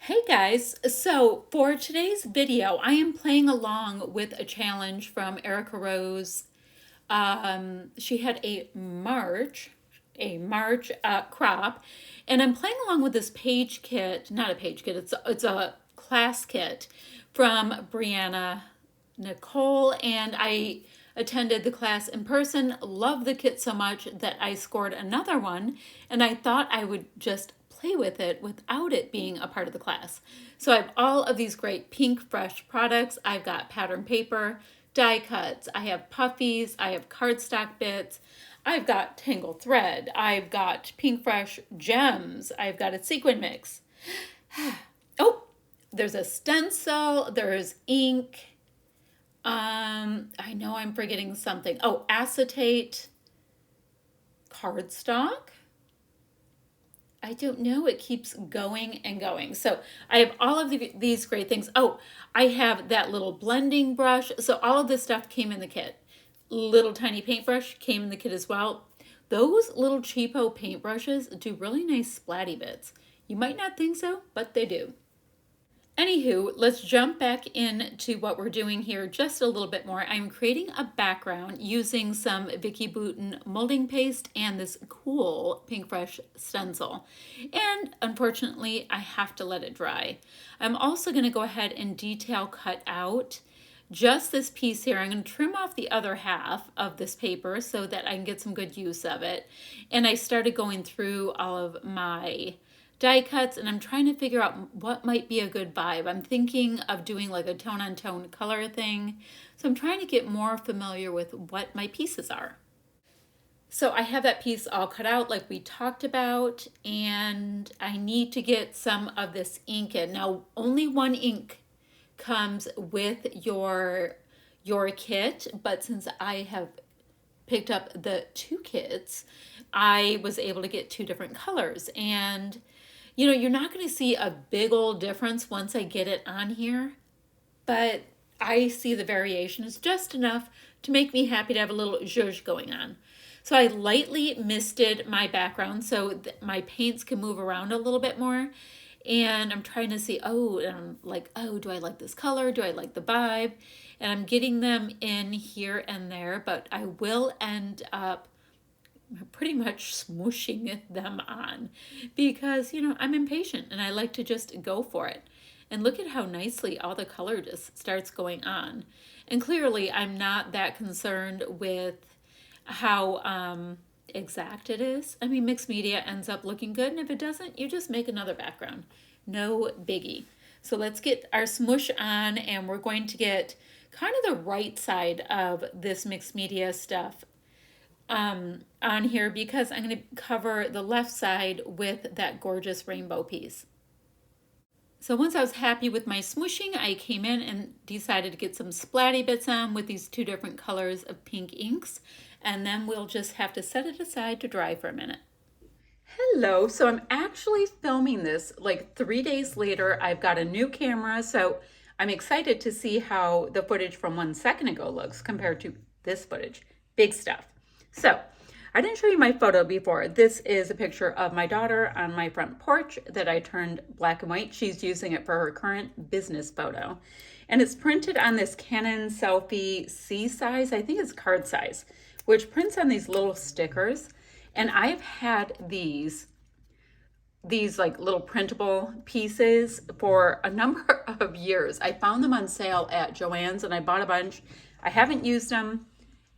Hey guys, so for today's video, I am playing along with a challenge from Erica Rose. She had a March crop, and I'm playing along with this page kit, not a page kit, it's a class kit from Brianna Nicole, and I attended the class in person, loved the kit so much that I scored another one, and I thought I would just play with it without it being a part of the class. So I have all of these great Pink Fresh products. I've got pattern paper, die cuts, I have puffies, I have cardstock bits, I've got tangle thread, I've got Pink Fresh gems, I've got a sequin mix. Oh, there's a stencil, there's ink. I know I'm forgetting something. Oh, acetate cardstock. I don't know. It keeps going and going. So I have all of these great things. Oh, I have that little blending brush. So all of this stuff came in the kit. Little tiny paintbrush came in the kit as well. Those little cheapo paintbrushes do really nice splatty bits. You might not think so, but they do. Anywho, let's jump back into what we're doing here just a little bit more. I'm creating a background using some Vicki Boutin molding paste and this cool Pink Fresh stencil. And unfortunately, I have to let it dry. I'm also going to go ahead and detail cut out just this piece here. I'm going to trim off the other half of this paper so that I can get some good use of it. And I started going through all of my die cuts, and I'm trying to figure out what might be a good vibe. I'm thinking of doing like a tone-on-tone color thing. So I'm trying to get more familiar with what my pieces are. So I have that piece all cut out like we talked about, and I need to get some of this ink in. Now, only one ink comes with your kit, but since I have picked up the two kits, I was able to get two different colors. And you're not going to see a big old difference once I get it on here, but I see the variation is just enough to make me happy to have a little zhuzh going on. So I lightly misted my background so my paints can move around a little bit more. And I'm trying to see, and I'm like, do I like this color? Do I like the vibe? And I'm getting them in here and there, but I will end up pretty much smooshing them on because, I'm impatient and I like to just go for it. And look at how nicely all the color just starts going on. And clearly I'm not that concerned with how exact it is. I mean, mixed media ends up looking good, and if it doesn't, you just make another background. No biggie. So let's get our smoosh on, and we're going to get kind of the right side of this mixed media stuff on here because I'm going to cover the left side with that gorgeous rainbow piece. So once I was happy with my smooshing, I came in and decided to get some splatty bits on with these two different colors of pink inks, and then we'll just have to set it aside to dry for a minute. Hello, so I'm actually filming this like 3 days later. I've got a new camera, so I'm excited to see how the footage from 1 second ago looks compared to this footage. Big stuff. So I didn't show you my photo before. This is a picture of my daughter on my front porch that I turned black and white. She's using it for her current business photo. And it's printed on this Canon Selfie C size, I think it's card size, which prints on these little stickers. And I've had these like little printable pieces for a number of years. I found them on sale at Joann's and I bought a bunch. I haven't used them.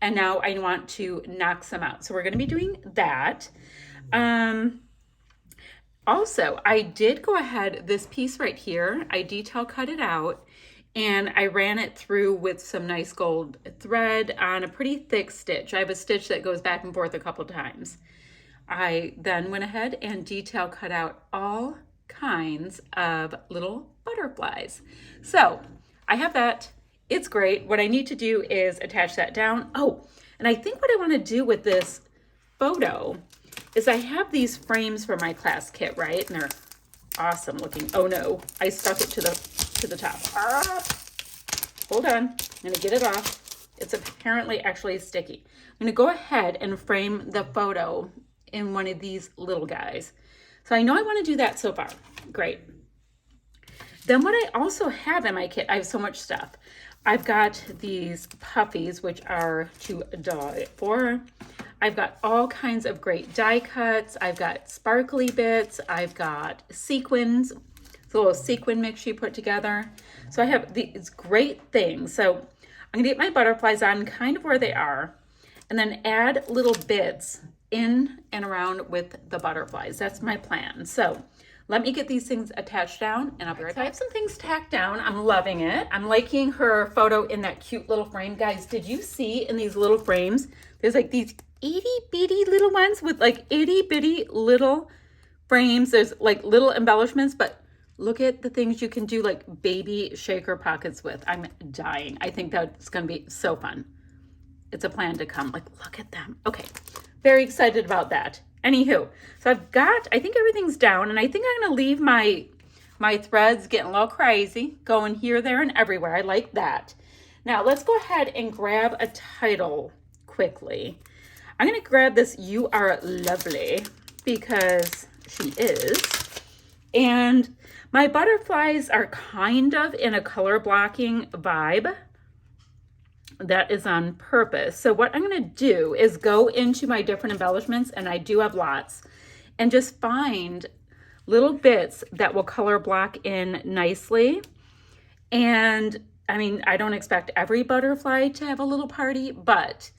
And now I want to knock some out. So we're going to be doing that. Also, I did go ahead, this piece right here, I detail cut it out and I ran it through with some nice gold thread on a pretty thick stitch. I have a stitch that goes back and forth a couple times. I then went ahead and detail cut out all kinds of little butterflies. So I have that. It's great. What I need to do is attach that down. Oh, and I think what I want to do with this photo is I have these frames for my class kit, right? And they're awesome looking. Oh no, I stuck it to the top. Hold on, I'm gonna get it off. It's apparently actually sticky. I'm gonna go ahead and frame the photo in one of these little guys. So I know I want to do that so far. Great. Then what I also have in my kit, I have so much stuff. I've got these puffies, which are to die for. I've got all kinds of great die cuts. I've got sparkly bits. I've got sequins. It's a little sequin mix she put together. So I have these great things. So I'm gonna get my butterflies on kind of where they are, and then add little bits in and around with the butterflies. That's my plan. So let me get these things attached down and I'll be right back. I have some things tacked down. I'm loving it. I'm liking her photo in that cute little frame. Guys, did you see in these little frames, there's like these itty bitty little ones with like itty bitty little frames. There's like little embellishments, but look at the things you can do like baby shaker pockets with. I'm dying. I think that's gonna be so fun. It's a plan to come. Like, look at them. Okay, very excited about that. Anywho, so I think everything's down, and I think I'm gonna leave my threads getting a little crazy, going here, there, and everywhere. I like that. Now let's go ahead and grab a title quickly. I'm gonna grab this "You Are Lovely" because she is, and my butterflies are kind of in a color blocking vibe. That is on purpose. So what I'm going to do is go into my different embellishments, and I do have lots, and just find little bits that will color block in nicely. And I mean, I don't expect every butterfly to have a little party, but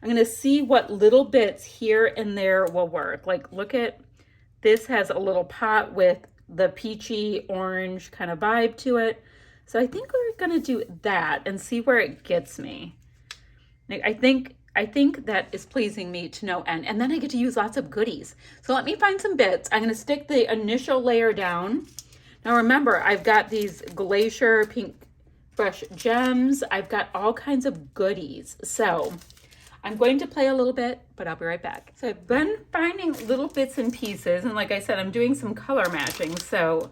I'm going to see what little bits here and there will work. Like, look at this, has a little pot with the peachy orange kind of vibe to it. So I think we're gonna do that and see where it gets me. I think that is pleasing me to no end. And then I get to use lots of goodies. So let me find some bits. I'm gonna stick the initial layer down. Now remember, I've got these Glacier Pink Fresh Gems. I've got all kinds of goodies. So I'm going to play a little bit, but I'll be right back. So I've been finding little bits and pieces. And like I said, I'm doing some color matching, so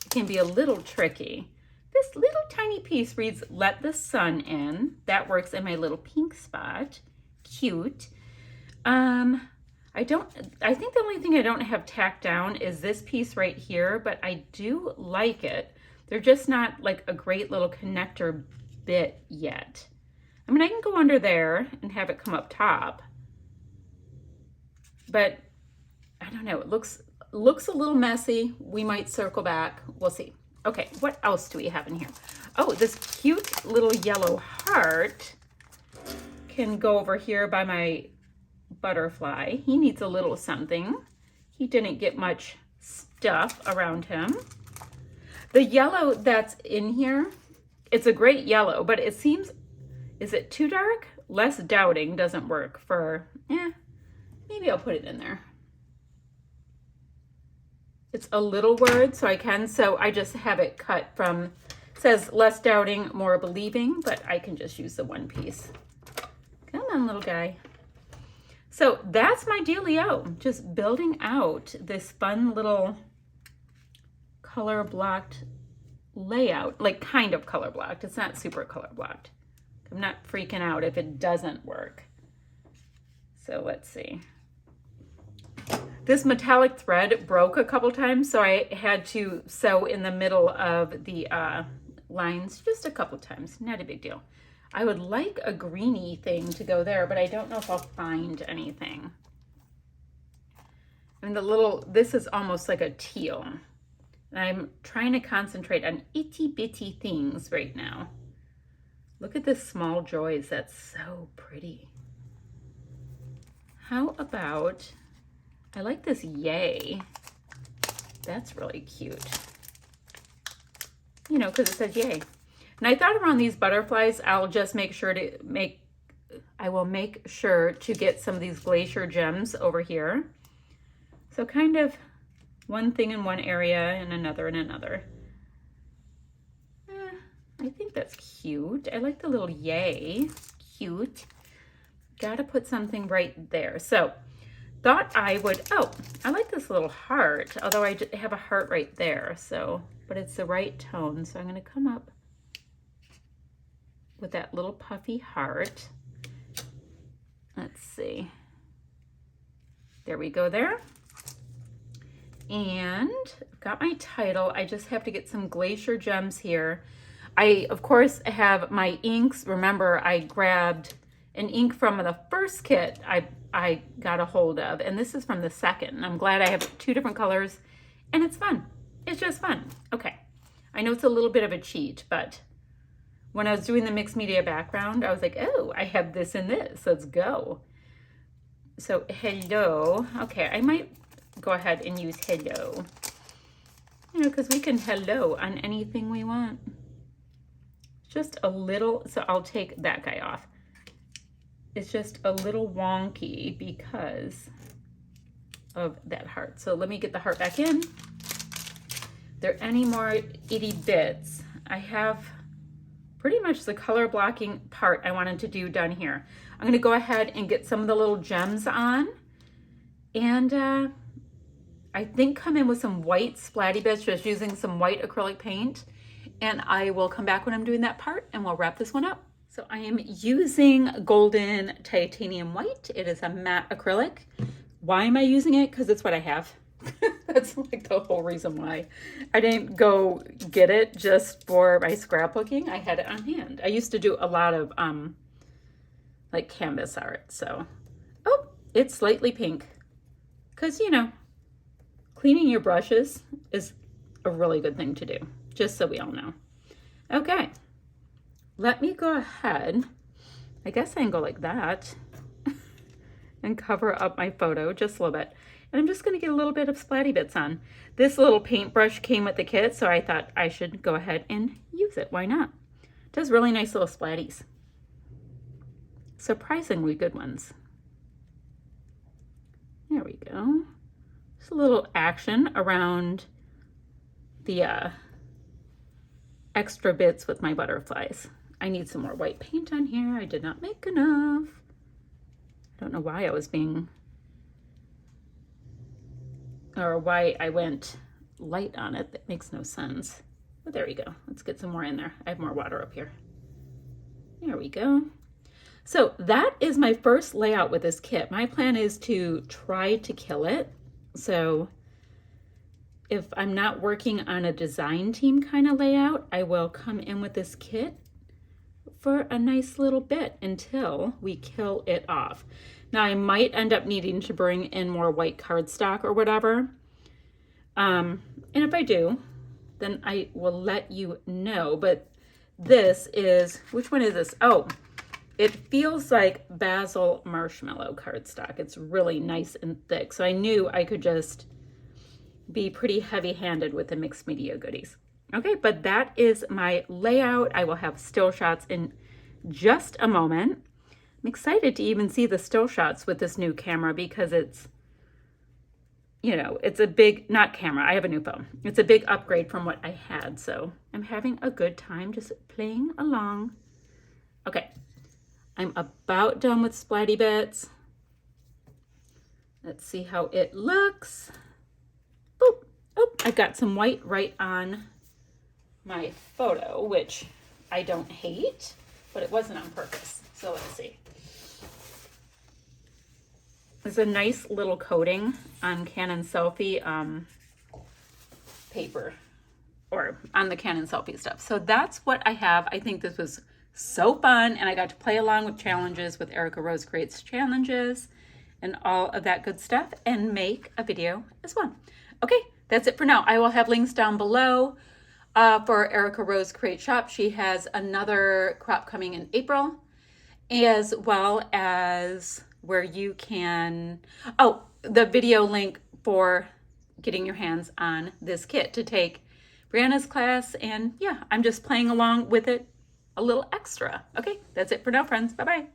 it can be a little tricky. This little tiny piece reads, "Let the sun in." That works in my little pink spot. Cute. I think the only thing I don't have tacked down is this piece right here, but I do like it. They're just not like a great little connector bit yet. I mean, I can go under there and have it come up top, but I don't know. It looks a little messy. We might circle back. We'll see. Okay, what else do we have in here? Oh, this cute little yellow heart can go over here by my butterfly. He needs a little something. He didn't get much stuff around him. The yellow that's in here, it's a great yellow, but it seems, is it too dark? Less doubting doesn't work for, maybe I'll put it in there. It's a little word, so I just have it cut from, it says less doubting, more believing, but I can just use the one piece. Come on, little guy. So that's my dealio, just building out this fun little color blocked layout, like kind of color blocked. It's not super color blocked. I'm not freaking out if it doesn't work. So let's see. This metallic thread broke a couple times, so I had to sew in the middle of the lines just a couple times. Not a big deal. I would like a greeny thing to go there, but I don't know if I'll find anything. And this is almost like a teal. And I'm trying to concentrate on itty bitty things right now. Look at this Small Joys. That's so pretty. How about, I like this Yay. That's really cute. You know, because it says yay. And I thought around these butterflies, I will make sure to get some of these Glacier Gems over here. So kind of one thing in one area and another in another. I think that's cute. I like the little yay. Cute. Gotta put something right there. So thought I would, oh, I like this little heart, although I have a heart right there, so, but it's the right tone. So I'm gonna come up with that little puffy heart. Let's see. There we go there. And I've got my title. I just have to get some Glacier gems here. I, of course, have my inks. Remember, I grabbed an ink from the first kit I got a hold of, and this is from the second. I'm glad I have 2 different colors, and it's fun. It's just fun. Okay. I know it's a little bit of a cheat, but when I was doing the mixed media background, I was like, oh, I have this and this. Let's go. So, hello. Okay, I might go ahead and use hello. You know, because we can hello on anything we want. Just a little, so I'll take that guy off. It's just a little wonky because of that heart. So let me get the heart back in. There any more itty bits? I have pretty much the color blocking part I wanted to do done here. I'm going to go ahead and get some of the little gems on, and I think come in with some white splatty bits, just using some white acrylic paint, and I will come back when I'm doing that part and we'll wrap this one up. So I am using golden titanium white. It is a matte acrylic. Why am I using it? Because it's what I have. That's like the whole reason why. I didn't go get it just for my scrapbooking. I had it on hand. I used to do a lot of like canvas art. So, oh, it's slightly pink. Because, you know, cleaning your brushes is a really good thing to do, just so we all know. Okay, let me go ahead. I guess I can go like that and cover up my photo just a little bit. And I'm just going to get a little bit of splatty bits on. This little paintbrush came with the kit, so I thought I should go ahead and use it. Why not? It does really nice little splatties. Surprisingly good ones. There we go. Just a little action around the extra bits with my butterflies. I need some more white paint on here. I did not make enough. I don't know why I was being, or why I went light on it. That makes no sense. But there we go. Let's get some more in there. I have more water up here. There we go. So that is my first layout with this kit. My plan is to try to kill it. So if I'm not working on a design team kind of layout, I will come in with this kit for a nice little bit until we kill it off. Now I might end up needing to bring in more white cardstock or whatever. And if I do, then I will let you know. But this is, which one is this? Oh, it feels like basil marshmallow cardstock. It's really nice and thick. So I knew I could just be pretty heavy-handed with the mixed media goodies. Okay, but that is my layout. I will have still shots in just a moment. I'm excited to even see the still shots with this new camera because it's, you know, it's a big, not camera, I have a new phone. It's a big upgrade from what I had, so I'm having a good time just playing along. Okay, I'm about done with splatty bits. Let's see how it looks. Boop. Oh, I got some white right on my photo, which I don't hate, but it wasn't on purpose. So let's see. There's a nice little coating on Canon Selfie paper, or on the Canon Selfie stuff. So that's what I have. I think this was so fun, and I got to play along with challenges with Erica Rose Creates Challenges and all of that good stuff, and make a video as well. Okay, that's it for now. I will have links down below for Erica Rose Create Shop. She has another crop coming in April, as well as where you can, oh, the video link for getting your hands on this kit to take Brianna's class. And yeah, I'm just playing along with it a little extra. Okay, that's it for now, friends. Bye-bye.